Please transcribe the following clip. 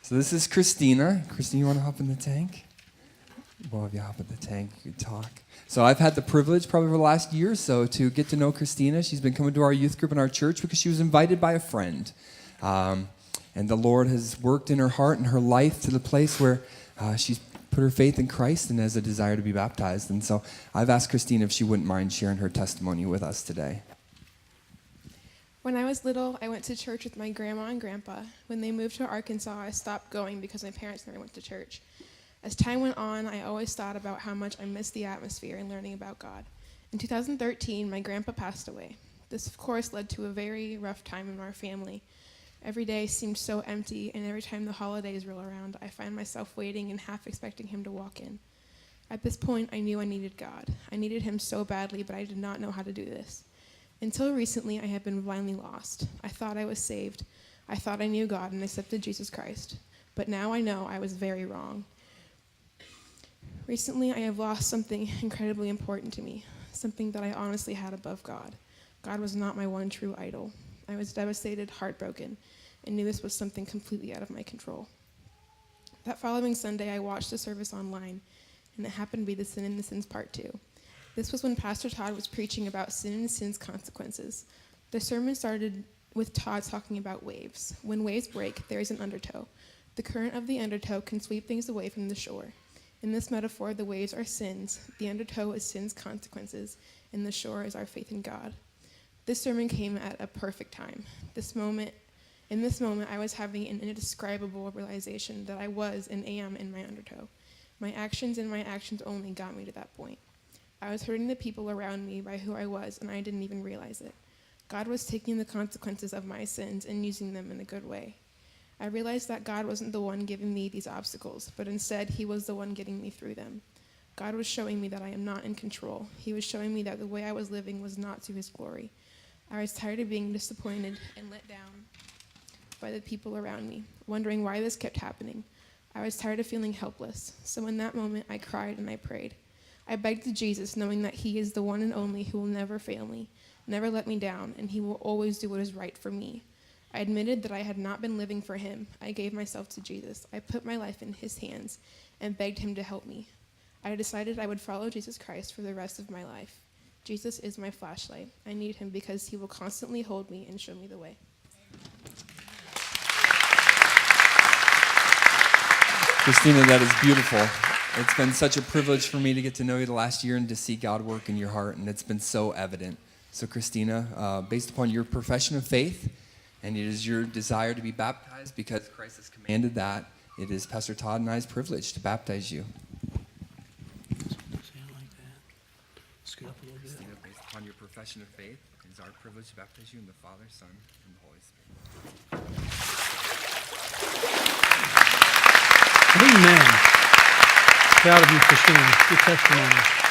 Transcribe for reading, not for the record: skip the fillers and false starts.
So this is Kristina. Kristina, you want to hop in the tank? Well, if you hop in the tank, you can talk. So I've had the privilege probably over the last year or so to get to know Kristina. She's been coming to our youth group in our church because she was invited by a friend. And the Lord has worked in her heart and her life to the place where she's put her faith in Christ and has a desire to be baptized. And so I've asked Kristina if she wouldn't mind sharing her testimony with us today. When I was little, I went to church with my grandma and grandpa. When they moved to Arkansas, I stopped going because my parents never went to church. As time went on, I always thought about how much I missed the atmosphere and learning about God. In 2013, my grandpa passed away. This, of course, led to a very rough time in our family. Every day seemed so empty, and every time the holidays roll around, I find myself waiting and half expecting him to walk in. At this point, I knew I needed God. I needed him so badly, but I did not know how to do this. Until recently, I had been blindly lost. I thought I was saved. I thought I knew God and accepted Jesus Christ. But now I know I was very wrong. Recently, I have lost something incredibly important to me, something that I honestly had above God. God was not my one true idol. I was devastated, heartbroken, and knew this was something completely out of my control. That following Sunday, I watched the service online, and it happened to be the Sin and the Sins Part 2. This was when Pastor Todd was preaching about sin and sin's consequences. The sermon started with Todd talking about waves. When waves break, there is an undertow. The current of the undertow can sweep things away from the shore. In this metaphor, the waves are sins, the undertow is sin's consequences, and the shore is our faith in God. This sermon came at a perfect time. In this moment, I was having an indescribable realization that I was and am in my undertow. My actions and my actions only got me to that point. I was hurting the people around me by who I was, and I didn't even realize it. God was taking the consequences of my sins and using them in a good way. I realized that God wasn't the one giving me these obstacles, but instead he was the one getting me through them. God was showing me that I am not in control. He was showing me that the way I was living was not to his glory. I was tired of being disappointed and let down by the people around me, wondering why this kept happening. I was tired of feeling helpless. So in that moment, I cried and I prayed. I begged to Jesus, knowing that he is the one and only who will never fail me, never let me down, and he will always do what is right for me. I admitted that I had not been living for him. I gave myself to Jesus. I put my life in his hands and begged him to help me. I decided I would follow Jesus Christ for the rest of my life. Jesus is my flashlight. I need him because he will constantly hold me and show me the way. Kristina, that is beautiful. It's been such a privilege for me to get to know you the last year and to see God work in your heart, and it's been so evident. So Kristina, based upon your profession of faith, and it is your desire to be baptized because Christ has commanded that, it is Pastor Todd and I's privilege to baptize you. Scoot up a little bit. Kristina, based upon your profession of faith, it is our privilege to baptize you in the Father, Son, and the Holy Spirit. Amen. Proud of you, Kristina. Good testimony.